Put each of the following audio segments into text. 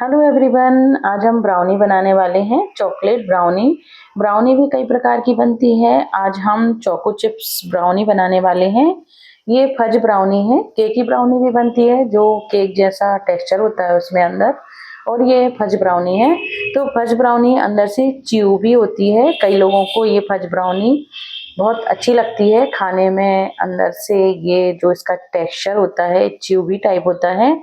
Hello everyone, आज हम brownie बनाने वाले हैं, चॉकलेट ब्राउनी। ब्राउनी भी कई प्रकार की बनती है। आज हम चोको चिप्स ब्राउनी बनाने वाले हैं। ये फज ब्राउनी है। केकी ब्राउनी भी बनती है जो केक जैसा टेक्सचर होता है उसमें अंदर, और ये फज ब्राउनी है। तो फज ब्राउनी अंदर से च्यू भी होती है। कई लोगों को ये फज ब्राउनी बहुत अच्छी लगती है खाने में। अंदर से ये जो इसका टेक्सचर होता है च्यूबी टाइप होता है,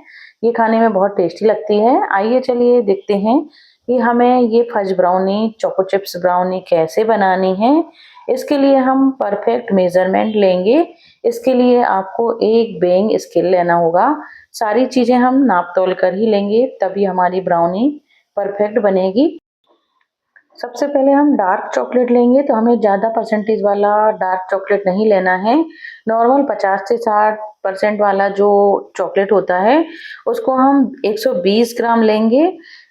ये खाने में बहुत टेस्टी लगती है। आइए चलिए देखते हैं कि हमें ये fudge brownie, choco chips brownie कैसे बनानी है। इसके लिए हम परफेक्ट मेजरमेंट लेंगे। इसके लिए आपको एक बेइंग स्केल लेना होगा। सारी चीजें हम नाप तोल कर ही लेंगे, तभी हमारी ब्राउनी परफेक्ट बनेगी। सबसे पहले हम डार्क चॉकलेट लेंगे, तो हमें ज़्यादा परसेंटेज वाला डार्क चॉकलेट नहीं लेना है। नॉर्मल 50 से 60% वाला जो चॉकलेट होता है उसको हम 120 ग्राम लेंगे।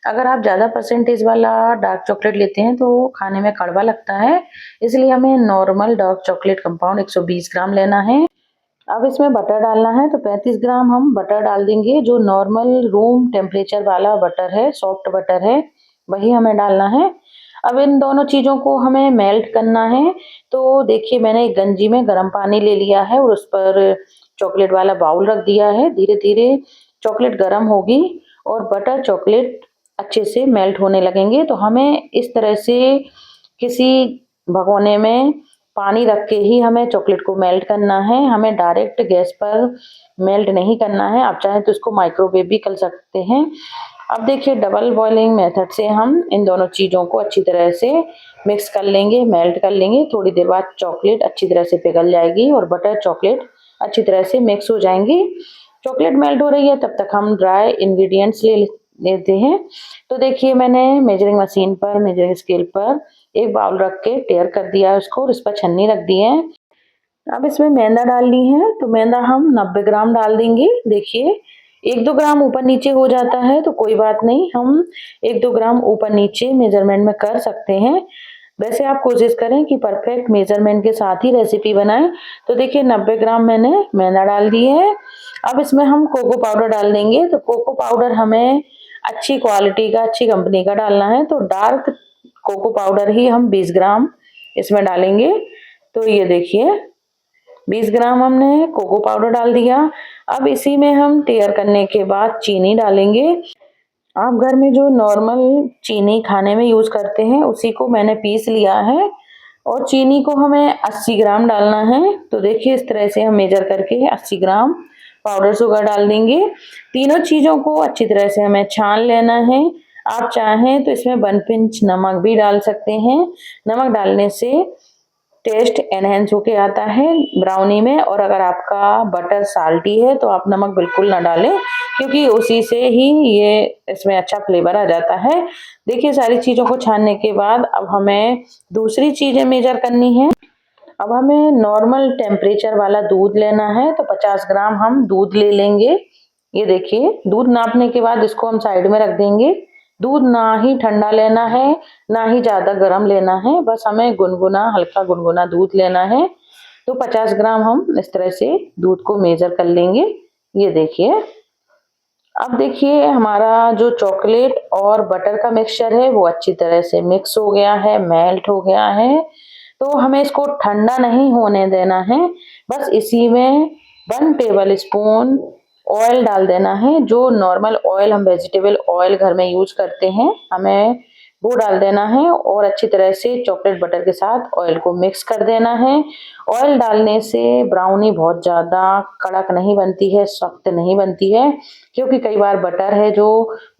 अगर आप ज़्यादा परसेंटेज वाला डार्क चॉकलेट लेते हैं तो खाने में कड़वा लगता है, इसलिए हमें नॉर्मल डार्क चॉकलेट कंपाउंड 120 ग्राम लेना है। अब इसमें बटर डालना है, तो 35 ग्राम हम बटर डाल देंगे। जो नॉर्मल रूम टेम्परेचर वाला बटर है, सॉफ्ट बटर है, वही हमें डालना है। अब इन दोनों चीज़ों को हमें मेल्ट करना है। तो देखिए, मैंने एक गंजी में गर्म पानी ले लिया है और उस पर चॉकलेट वाला बाउल रख दिया है। धीरे धीरे चॉकलेट गर्म होगी और बटर चॉकलेट अच्छे से मेल्ट होने लगेंगे। तो हमें इस तरह से किसी भगोने में पानी रख के ही हमें चॉकलेट को मेल्ट करना है। हमें डायरेक्ट गैस पर मेल्ट नहीं करना है। आप चाहें तो इसको माइक्रोवेव भी कर सकते हैं। अब देखिए, डबल बॉइलिंग मेथड से हम इन दोनों चीज़ों को अच्छी तरह से मिक्स कर लेंगे, मेल्ट कर लेंगे। थोड़ी देर बाद चॉकलेट अच्छी तरह से पिघल जाएगी और बटर चॉकलेट अच्छी तरह से मिक्स हो जाएंगी। चॉकलेट मेल्ट हो रही है, तब तक हम ड्राई इंग्रेडिएंट्स ले लेते हैं। तो देखिए, मैंने मेजरिंग मशीन पर, मेजरिंग स्केल पर एक बाउल रख के टेयर कर दिया है उसको, और इस पर छन्नी रख दी है। अब इसमें मैदा डालनी है, तो मैदा हम 90 ग्राम डाल देंगे। देखिए, 1-2 ग्राम ऊपर नीचे हो जाता है तो कोई बात नहीं, हम 1-2 ग्राम ऊपर नीचे मेजरमेंट में कर सकते हैं। वैसे आप कोशिश करें कि परफेक्ट मेजरमेंट के साथ ही रेसिपी बनाएं। तो देखिए, 90 ग्राम मैंने मैदा डाल दी है। अब इसमें हम कोको पाउडर डाल देंगे। तो कोको पाउडर हमें अच्छी क्वालिटी का, अच्छी कंपनी का डालना है। तो डार्क कोको पाउडर ही हम 20 ग्राम इसमें डालेंगे। तो ये देखिए, 20 ग्राम हमने कोको पाउडर डाल दिया। अब इसी में हम टेयर करने के बाद चीनी डालेंगे। आप घर में जो नॉर्मल चीनी खाने में यूज करते हैं उसी को मैंने पीस लिया है, और चीनी को हमें 80 ग्राम डालना है। तो देखिए, इस तरह से हम मेजर करके 80 ग्राम पाउडर शुगर डाल देंगे। तीनों चीजों को अच्छी तरह से हमें छान लेना है। आप चाहें तो इसमें 1 पिंच नमक भी डाल सकते हैं। नमक डालने से टेस्ट एनहेंस होके आता है ब्राउनी में। और अगर आपका बटर साल्टी है तो आप नमक बिल्कुल ना डालें, क्योंकि उसी से ही ये इसमें अच्छा फ्लेवर आ जाता है। देखिए, सारी चीज़ों को छानने के बाद अब हमें दूसरी चीज़ें मेजर करनी है। अब हमें नॉर्मल टेम्परेचर वाला दूध लेना है, तो 50 ग्राम हम दूध ले लेंगे। ये देखिए, दूध नापने के बाद इसको हम साइड में रख देंगे। दूध ना ही ठंडा लेना है, ना ही ज़्यादा गर्म लेना है, बस हमें गुनगुना, हल्का गुनगुना दूध लेना है। तो 50 ग्राम हम इस तरह से दूध को मेजर कर लेंगे। ये देखिए, अब देखिए, हमारा जो चॉकलेट और बटर का मिक्सचर है वो अच्छी तरह से मिक्स हो गया है, मेल्ट हो गया है। तो हमें इसको ठंडा नहीं होने देना है। बस इसी में 1 टेबल स्पून ऑयल डाल देना है। जो नॉर्मल ऑयल हम वेजिटेबल ऑयल घर में यूज करते हैं, हमें वो डाल देना है और अच्छी तरह से चॉकलेट बटर के साथ ऑयल को मिक्स कर देना है। ऑयल डालने से ब्राउनी बहुत ज़्यादा कड़क नहीं बनती है, सख्त नहीं बनती है, क्योंकि कई बार बटर है जो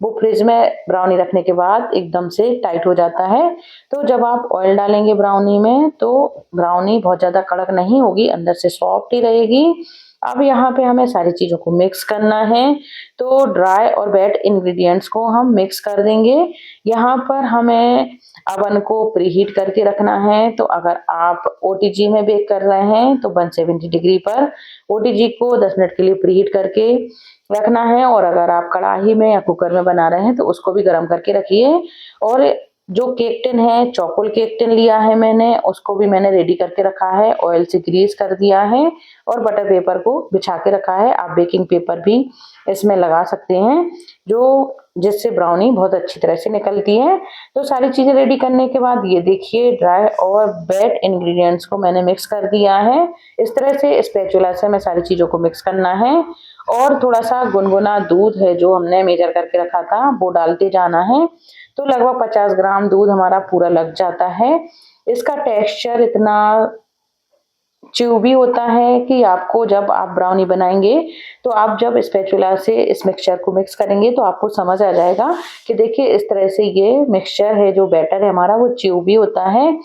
वो फ्रिज में ब्राउनी रखने के बाद एकदम से टाइट हो जाता है। तो जब आप ऑयल डालेंगे ब्राउनी में तो ब्राउनी बहुत ज़्यादा कड़क नहीं होगी, अंदर से सॉफ्ट ही रहेगी। अब यहाँ पे हमें सारी चीज़ों को मिक्स करना है। तो ड्राई और वेट इंग्रेडिएंट्स को हम मिक्स कर देंगे। यहाँ पर हमें अवन को प्रीहीट करके रखना है। तो अगर आप ओटीजी में बेक कर रहे हैं तो 170 डिग्री पर ओटीजी को 10 मिनट के लिए प्रीहीट करके रखना है। और अगर आप कढ़ाई में या कुकर में बना रहे हैं तो उसको भी गर्म करके रखिए। और जो केक टिन है, चौकोल केक टिन लिया है मैंने, उसको भी मैंने रेडी करके रखा है, ऑयल से ग्रीस कर दिया है और बटर पेपर को बिछा के रखा है। आप बेकिंग पेपर भी इसमें लगा सकते हैं। जो जिससे ब्राउनी बहुत अच्छी तरह से निकलती है। तो सारी चीज़ें रेडी करने के बाद ये देखिए ड्राई और वेट इंग्रेडिएंट्स को मैंने मिक्स कर दिया है। इस तरह से स्पैचुला से हमें सारी चीज़ों को मिक्स करना है और थोड़ा-सा गुनगुना दूध है जो हमने मेजर करके रखा था वो डालते जाना है। तो लगभग 50 ग्राम दूध हमारा पूरा लग जाता है। इसका टेक्सचर इतना च्यूवी होता है कि आपको जब आप ब्राउनी बनाएँगे, तो आप जब स्पैचुला से इस मिक्सचर को मिक्स करेंगे तो आपको समझ आ जाएगा कि देखिए इस तरह से ये मिक्सचर है, जो बैटर है हमारा वो च्यूवी होता है।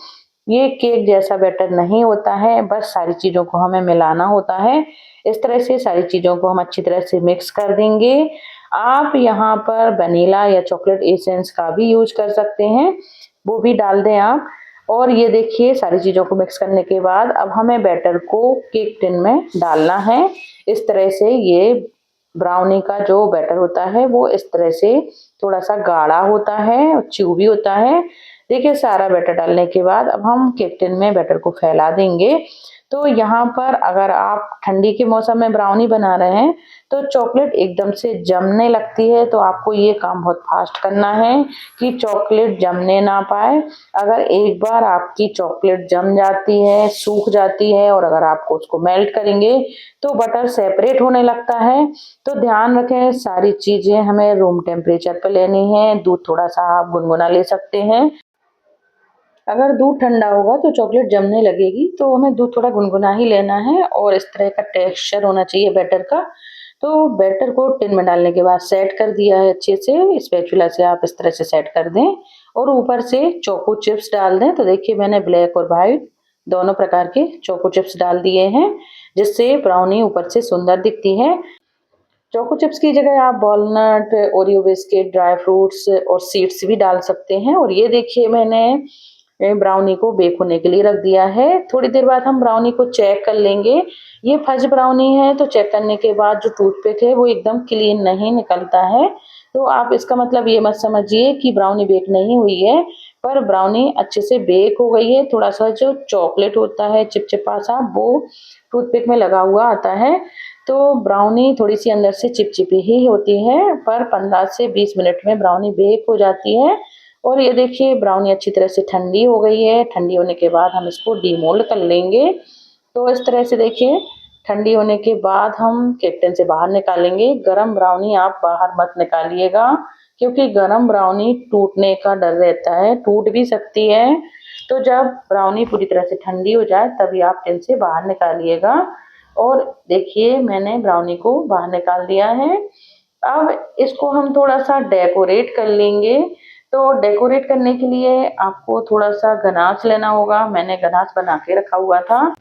ये केक जैसा बैटर नहीं होता है, बस सारी चीज़ों को हमें मिलाना होता है। इस तरह से सारी चीज़ों को हम अच्छी तरह से मिक्स कर देंगे। आप यहाँ पर वनीला या चॉकलेट एसेंस का भी यूज़ कर सकते हैं, वो भी डाल दें आप। और ये देखिए सारी चीज़ों को मिक्स करने के बाद अब हमें बैटर को केक टिन में डालना है। इस तरह से ये ब्राउनी का जो बैटर होता है वो इस तरह से थोड़ा-सा गाढ़ा होता है और च्यूवी होता है। देखिए सारा बैटर डालने के बाद अब हम केक टिन में बैटर को फैला देंगे। तो यहाँ पर अगर आप ठंडी के मौसम में ब्राउनी बना रहे हैं, तो चॉकलेट एकदम से जमने लगती है, तो आपको ये काम बहुत फास्ट करना है कि चॉकलेट जमने ना पाए। अगर एक बार आपकी चॉकलेट जम जाती है, सूख जाती है और अगर आपको उसको मेल्ट करेंगे, तो बटर सेपरेट होने लगता है। तो ध्यान रखें सारी चीज़ें हमें रूम टेम्परेचर पे लेनी है। दूध थोड़ा-सा आप गुनगुना ले सकते हैं। अगर दूध ठंडा होगा तो चॉकलेट जमने लगेगी, तो हमें दूध थोड़ा गुनगुना ही लेना है और इस तरह का टेक्सचर होना चाहिए बैटर का। तो बैटर को टिन में डालने के बाद सेट कर दिया है अच्छे से, स्पैचुला से आप इस तरह से सेट कर दें और ऊपर से चोको चिप्स डाल दें। तो देखिए मैंने ब्लैक और व्हाइट दोनों प्रकार के चोको चिप्स डाल दिए हैं, जिससे ब्राउनी ऊपर से सुंदर दिखती है। चोको चिप्स की जगह आप walnut, Oreo biscuit, dry fruits और सीड्स भी डाल सकते हैं। और ये देखिए मैंने ब्राउनी को बेक होने के लिए रख दिया है। थोड़ी देर बाद हम ब्राउनी को चेक कर लेंगे। ये फज ब्राउनी है तो चेक करने के बाद जो टूथपिक है वो एकदम क्लीन नहीं निकलता है। तो आप इसका मतलब ये मत समझिए कि ब्राउनी बेक नहीं हुई है, पर ब्राउनी अच्छे से बेक हो गई है। थोड़ा-सा जो चॉकलेट होता है चिपचिपा सा वो टूथपिक में लगा हुआ आता है। तो ब्राउनी थोड़ी-सी अंदर से चिपचिपी ही होती है, पर 15 से 20 मिनट में ब्राउनी बेक हो जाती है। और ये देखिए ब्राउनी अच्छी तरह से ठंडी हो गई है। ठंडी होने के बाद हम इसको डीमोल्ड कर लेंगे। तो इस तरह से देखिए ठंडी होने के बाद हम केक टिन से बाहर निकालेंगे। गरम ब्राउनी आप बाहर मत निकालिएगा, क्योंकि गरम ब्राउनी टूटने का डर रहता है, टूट भी सकती है। तो जब ब्राउनी पूरी तरह से ठंडी हो जाए तभी आप टिन से बाहर निकालिएगा। और देखिए मैंने ब्राउनी को बाहर निकाल दिया है। अब इसको हम थोड़ा-सा डेकोरेट कर लेंगे। तो डेकोरेट करने के लिए आपको थोड़ा-सा गनाश लेना होगा। मैंने गनाश बना के रखा हुआ था।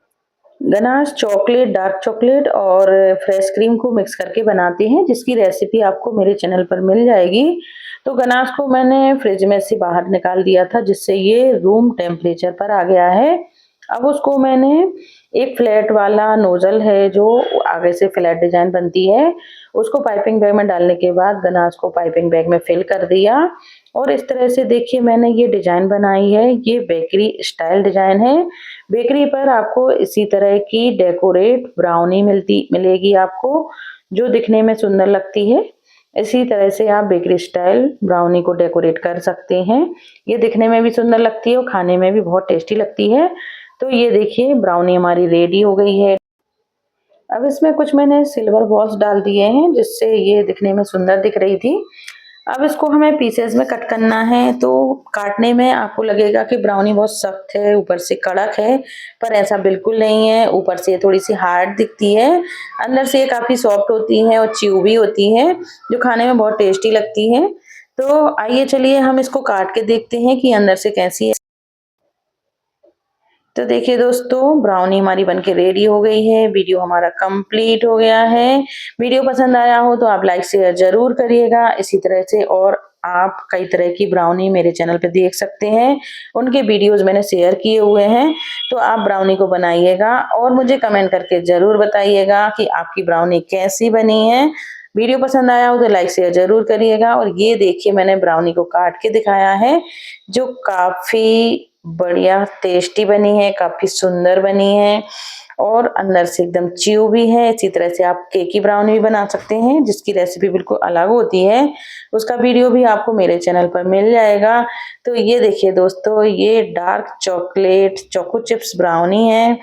गनाश चॉकलेट, डार्क चॉकलेट और फ्रेश क्रीम को मिक्स करके बनाते हैं, जिसकी रेसिपी आपको मेरे चैनल पर मिल जाएगी। तो गनाश को मैंने फ्रिज में से बाहर निकाल दिया था, जिससे ये रूम टेम्परेचर पर आ गया है। अब उसको मैंने एक फ्लैट वाला नोजल है जो आगे से फ्लैट डिजाइन बनती है, उसको पाइपिंग बैग में डालने के बाद गनाश को पाइपिंग बैग में फिल कर दिया। और इस तरह से देखिए मैंने ये डिजाइन बनाई है। ये बेकरी स्टाइल डिजाइन है। बेकरी पर आपको इसी तरह की डेकोरेट ब्राउनी मिलेगी आपको, जो दिखने में सुंदर लगती है। इसी तरह से आप बेकरी स्टाइल ब्राउनी को डेकोरेट कर सकते हैं। ये दिखने में भी सुंदर लगती है और खाने में भी बहुत टेस्टी लगती है। तो ये देखिए ब्राउनी हमारी रेडी हो गई है। अब इसमें कुछ मैंने सिल्वर बॉल्स डाल दिए हैं, जिससे ये दिखने में सुंदर दिख रही थी। अब इसको हमें पीसेस में कट करना है। तो काटने में आपको लगेगा कि ब्राउनी बहुत सख्त है, ऊपर से कड़क है, पर ऐसा बिल्कुल नहीं है। ऊपर से थोड़ी-सी हार्ड दिखती है, अंदर से ये काफ़ी सॉफ्ट होती है और च्यूवी होती है, जो खाने में बहुत टेस्टी लगती है। तो आइए चलिए हम इसको काट के देखते हैं कि अंदर से कैसी है। तो देखिए दोस्तों ब्राउनी हमारी बनके रेडी हो गई है। वीडियो हमारा कंप्लीट हो गया है। वीडियो पसंद आया हो तो आप लाइक शेयर जरूर करिएगा। इसी तरह से और आप कई तरह की ब्राउनी मेरे चैनल पे देख सकते हैं। उनके वीडियोस मैंने शेयर किए हुए हैं। तो आप ब्राउनी को बनाइएगा और मुझे कमेंट करके जरूर बताइएगा कि आपकी ब्राउनी कैसी बनी है। वीडियो पसंद आया हो तो लाइक शेयर जरूर करिएगा। और ये देखिए मैंने ब्राउनी को काट के दिखाया है, जो काफी बढ़िया टेस्टी बनी है, काफी सुंदर बनी है। और अंदर से एकदम च्यूवी है। इसी तरह से आप केकी ब्राउनी भी बना सकते हैं, जिसकी रेसिपी बिल्कुल अलग होती है। उसका वीडियो भी आपको मेरे चैनल पर मिल जाएगा। तो ये देखिए दोस्तों, ये dark chocolate choco chips brownie है।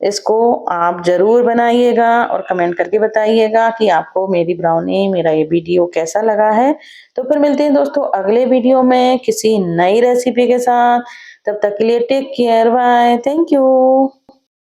इसको आप ज़रूर बनाइएगा और कमेंट करके बताइएगा कि आपको मेरी ब्राउनी, मेरा ये वीडियो कैसा लगा है। तो फिर मिलते हैं दोस्तों अगले वीडियो में किसी नई रेसिपी के साथ। तब तक के लिए take care, bye, thank you.